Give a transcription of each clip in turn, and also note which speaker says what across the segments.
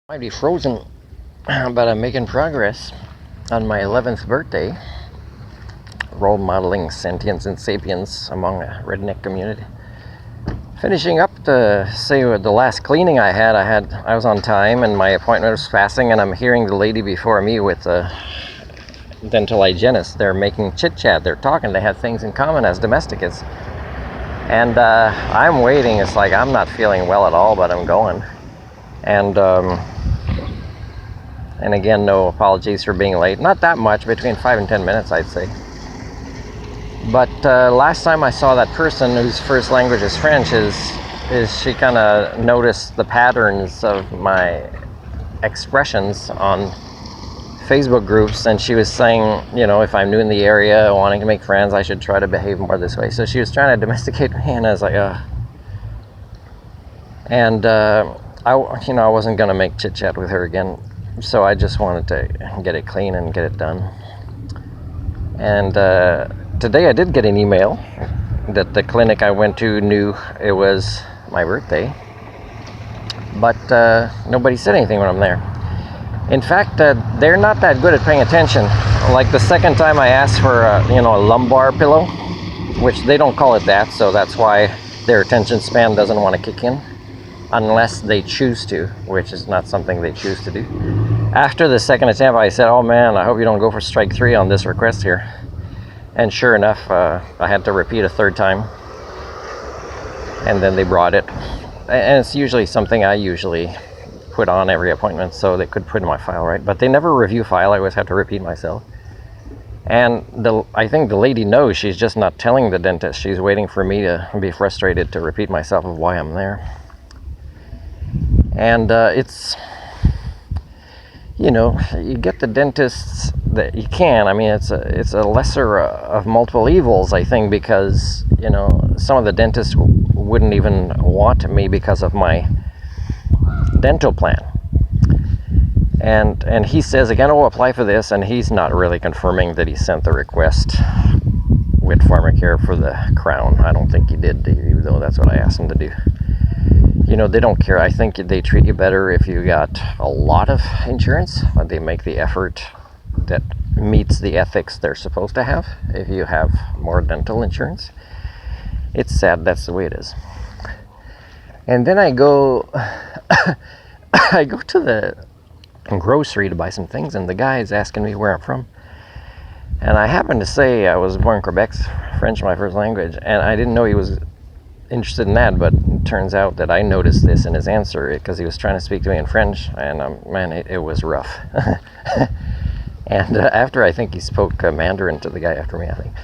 Speaker 1: Might be frozen, but I'm making progress on my 11th birthday, role modeling sentience and sapience among a redneck community. Finishing up the last cleaning I was on time and my appointment was passing, and I'm hearing the lady before me with a dental hygienist. They're making chit chat, they're talking, they have things in common as domesticates. And I'm waiting. It's like I'm not feeling well at all, but I'm going. And again, no apologies for being late. Not that much, between 5 and 10 minutes, I'd say. But last time I saw that person whose first language is French, is she kind of noticed the patterns of my expressions on Facebook groups, and she was saying, you know, if I'm new in the area, wanting to make friends, I should try to behave more this way. So she was trying to domesticate me, and I was like, I wasn't gonna make chit chat with her again. So I just wanted to get it clean and get it done. And today I did get an email that the clinic I went to knew it was my birthday, but nobody said anything when I'm there. In fact, they're not that good at paying attention. Like the second time I asked for a lumbar pillow, which they don't call it that, so that's why their attention span doesn't want to kick in unless they choose to, which is not something they choose to do. After the second attempt, I said, oh man, I hope you don't go for strike 3 on this request here. And sure enough, I had to repeat a third time. And then they brought it. And it's usually something I usually put on every appointment so they could put in my file, right? But they never review file. I always have to repeat myself. And I think the lady knows, she's just not telling the dentist. She's waiting for me to be frustrated to repeat myself of why I'm there. And it's, you get the dentists that you can. I mean, it's a lesser of multiple evils, I think, because, some of the dentists wouldn't even want me because of my dental plan. And he says, again, oh, apply for this, and he's not really confirming that he sent the request with pharmacare for the crown. I don't think he did, even though that's what I asked him to do. They don't care. I think they treat you better if you got a lot of insurance. They make the effort that meets the ethics they're supposed to have if you have more dental insurance. It's sad, that's the way it is. And then I go I go to the grocery to buy some things, and the guy is asking me where I'm from. And I happened to say I was born in Quebec, French my first language, and I didn't know he was interested in that, but it turns out that I noticed this in his answer because he was trying to speak to me in French, and man, it was rough. And after, I think he spoke Mandarin to the guy after me, I think.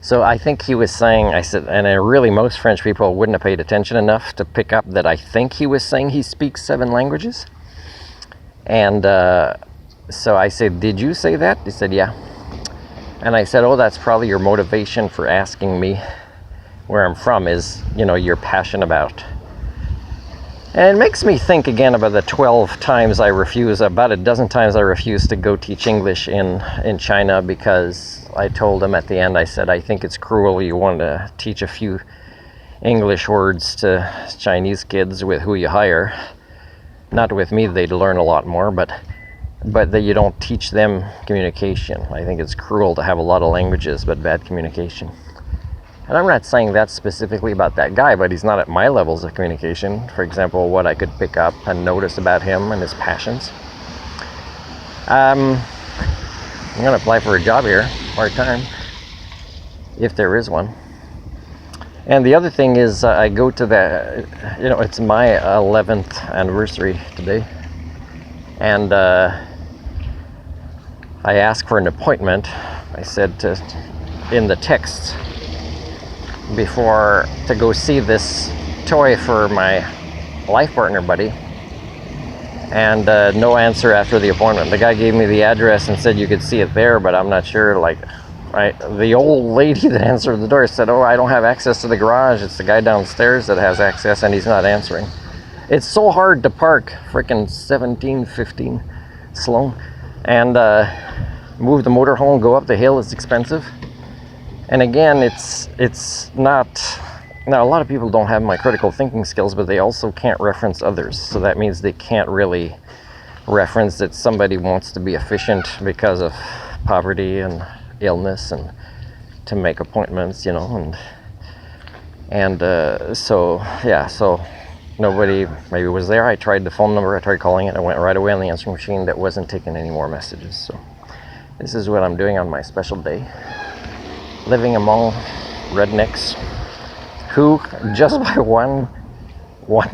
Speaker 1: So I think he was saying, I said, and really most French people wouldn't have paid attention enough to pick up that I think he was saying he speaks 7 languages. And so I said, did you say that? He said, yeah. And I said, oh, that's probably your motivation for asking me where I'm from, is, your passion about. And it makes me think again about the 12 times I refuse, about a dozen times I refused to go teach English in China, because I told them at the end, I said, I think it's cruel you want to teach a few English words to Chinese kids with who you hire. Not with me, they'd learn a lot more, but that you don't teach them communication. I think it's cruel to have a lot of languages but bad communication. And I'm not saying that specifically about that guy, but he's not at my levels of communication. For example, what I could pick up and notice about him and his passions. I'm going to apply for a job here, part-time, if there is one. And the other thing is, I go to it's my 11th anniversary today. And I asked for an appointment. I said in the text before, to go see this toy for my life partner buddy, and no answer after the appointment. The guy gave me the address and said you could see it there, but I'm not sure. The old lady that answered the door said, oh, I don't have access to the garage, it's the guy downstairs that has access, and he's not answering. It's so hard to park frickin' 1715 Sloan and move the motorhome, go up the hill. It's expensive. And again, it's not, now a lot of people don't have my critical thinking skills, but they also can't reference others. So that means they can't really reference that somebody wants to be efficient because of poverty and illness and to make appointments, you know, and so yeah, so nobody maybe was there. I tried the phone number, I tried calling it, I went right away on the answering machine that wasn't taking any more messages. So this is what I'm doing on my special day, living among rednecks who, just by one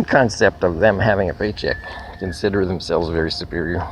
Speaker 1: concept of them having a paycheck, consider themselves very superior.